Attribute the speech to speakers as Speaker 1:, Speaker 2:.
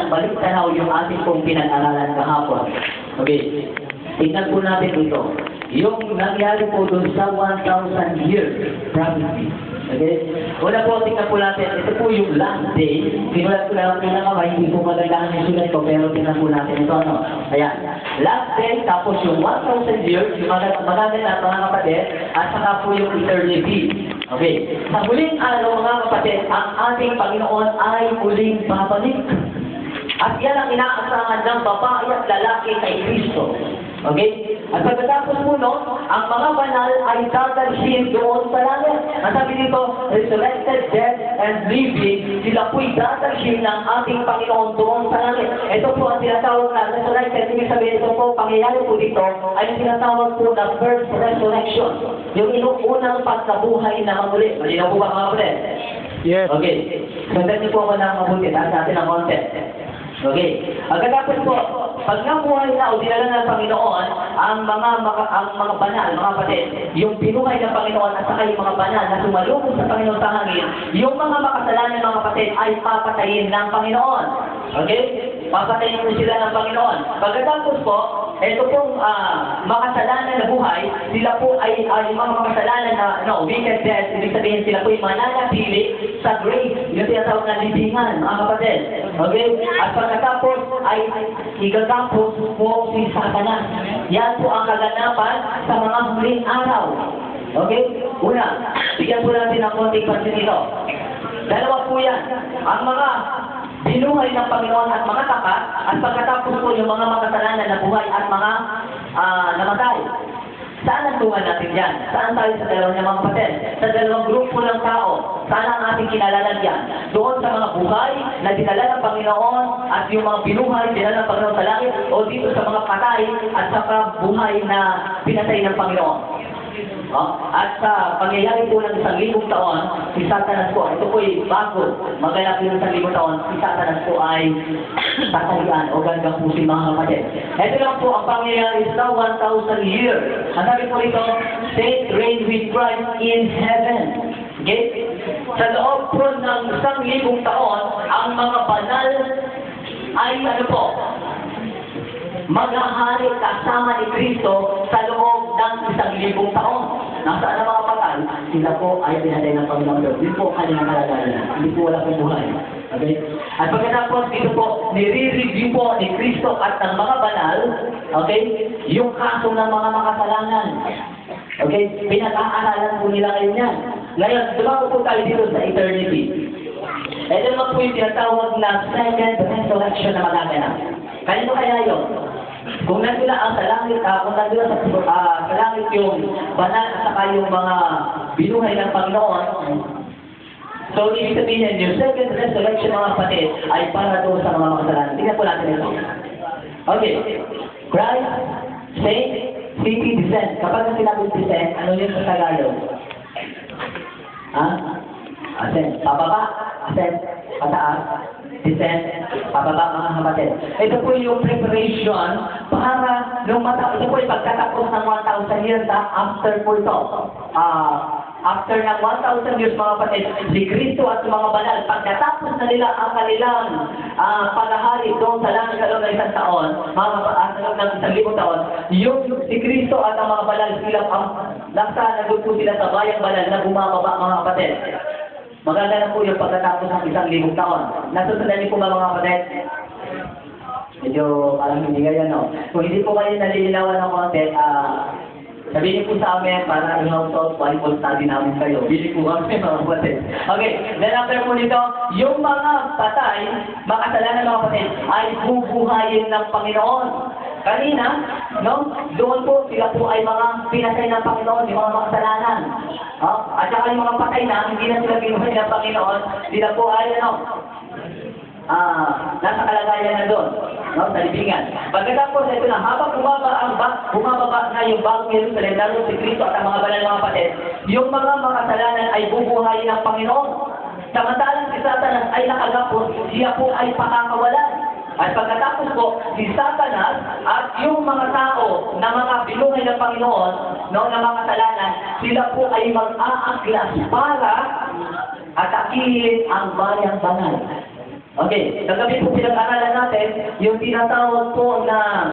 Speaker 1: balik tanaw yung ating pong pinag-aralan kahapon. Okay, tingnan po natin dito. Yung nangyari po doon sa 1,000 years prophecy. Okay? Una po, tingnan po natin. Ito po yung last day. Sinulat ko lang pinakaway. Hindi po magandaan yung sulat ko, pero tingnan po natin ito. Ano? Ayan. Last day, tapos yung 1,000 years, yung magandang at mga kapatid, at saka po yung eternity. Okay. Sa huling araw, mga kapatid, ang ating Panginoon ay muling babalik. At yan ang inaasahan ng babae at lalaki kay Kristo. Okay? At pagkatapos po no, ang mga banal ay dadalhin doon sa langit. Ang sabi dito, resurrected, dead, and living, sila po'y dadalhin ng ating Panginoon doon sa langit. Ito po ang tinatawag na resurrected. Ibig sabihin, ito po, pangyayari po dito, ay tinatawag po na first resurrection. Yung inuunang pagkabuhay na mamuli. Malinaw po ba mga kapatid?
Speaker 2: Yes.
Speaker 1: Okay. Sundan niyo po ako ng mabuti. Taas natin ang content. Okay. Pagkatapos po, pag nabuhay na o dinala ng Panginoon, ang mga banal, mga kapatid, yung pinuhay ng Panginoon at saka yung mga banal na sumalubog sa Panginoon sa hangin, yung mga makasalanan mga kapatid ay papatayin ng Panginoon. Okay? Papatayin po sila ng Panginoon. Pagkatapos po, ito pong makasalanan na buhay, sila po ay mga makasalanan na wicked death, ibig sabihin sila po ay mananatili sa grave, yung tinatawag na libingan, mga kapatid. Okay? At pagkatapos ay igagapos po si Satanas. Yan po ang kaganapan sa mga huling araw. Okay? Una, bigyan po natin ng konting pansin dito. Dalawa po yan. Ang mga binuhay ng Panginoon at mga tapat, at pagkatapos po yung mga makasalanan na buhay at mga namatay. Saan ang tungan natin yan? Saan tayo sa dalawang mga kapatid? Sa dalawang grupo ng tao. Saan ang ating kinalalagyan? Doon sa mga buhay na dinala ng Panginoon at yung mga binuhay dinala ng Panginoon sa langit, o dito sa mga patay at sa buhay na pinatay ng Panginoon. At sa pangyayari po ng 1,000 taon, si Satanas po, ito po ay bago maganap yung 1,000 taon, si Satanas po ay tatayan o gagapusin mga kapatid. Ito lang po ang pangyayari sa 1,000 years. Ang sabi po ito, Saint reign with Christ in heaven. Okay? Sa loob po ng 1,000 taon, ang mga banal ay ano po, maghahari kasama ni Kristo sa loob ng 1,000 taon. Nasaan ang mga patay? Sila po ay pinatay ng Panginoon. Hindi po kanilang kalagayan. Hindi po wala pong buhay. Okay? At pagkatapos dito po, nire-review po ni Kristo at ng mga banal, okay, yung kaso ng mga makasalanan. Okay? Pinag-aaralan po nila ngayon yan. Ngayon, dumako po tayo dito sa eternity. Ito naman po yung tinatawag na second resurrection na magaganap. Kanino kaya yun? Kung nandun ang sa langit, kung nandun sa langit yung banal at saka yung mga binuhay ng Panginoon, so ibig sabihin yung second resurrection mga kapatid ay para doon sa mga makasalanan. Tingnan po natin ito. Okay. Christ, Saint, City, Descent. Kapag sinabing descent, ano yun sa Tagalog? Ascent. Pababa. Ascent. Pataas. Descent. Pababa mga kapatid. Ito po yung preparation para nung ito po yung pagkatapos ng 1,000 years after po ito. After ng 1,000 years mga kapatid, si Kristo at mga banal, pagkatapos na nila ang kanilang paghahari doon sa langit sa loob ng 1 taon, mga kapatid, sa loob ng 1,000 taon, yung si Kristo at ang mga banal, sila nagsasagot po sila sa bayang banal na bumababa mga kapatid. Maganda na po yung pagkatapos ng 1,000 taon. Nasusundan niyo po ba mga kapatid? Medyo parang hindi ganyan, no? Kung hindi po kayo nalilinawan ng konti, sabihin niyo po sa amin para i-house-out, Bible study namin kayo. Bili po kami mga kapatid. Okay, then after po nito, yung mga patay, makasalanan mga kapatid, ay bubuhayin ng Panginoon. Kanina, no? Doon po, sila po ay mga pinatay ng Panginoon, yung mga makasalanan. At saka yung mga patay na, hindi na sila binuhay ng Panginoon, sila po ay, nasa kalagayan na doon, no? Sa libingan. Pagkatapos, ito na, habang bumababa na yung bagong Jerusalem, lalo si Kristo at ang mga banal mga kapatid, yung mga makasalanan ay bubuhayin ng Panginoon. Samantalang si Satanas ay nakagapos, siya po ay pakakawalan. At pagkatapos po, si Satanas at yung mga tao na mga binuhay ng Panginoon, no, na mga kasalanan, sila po ay mag-aaklas para atakihin ang bayang banal. Okay, kagabi po pinag-aralan natin yung tinatawag po na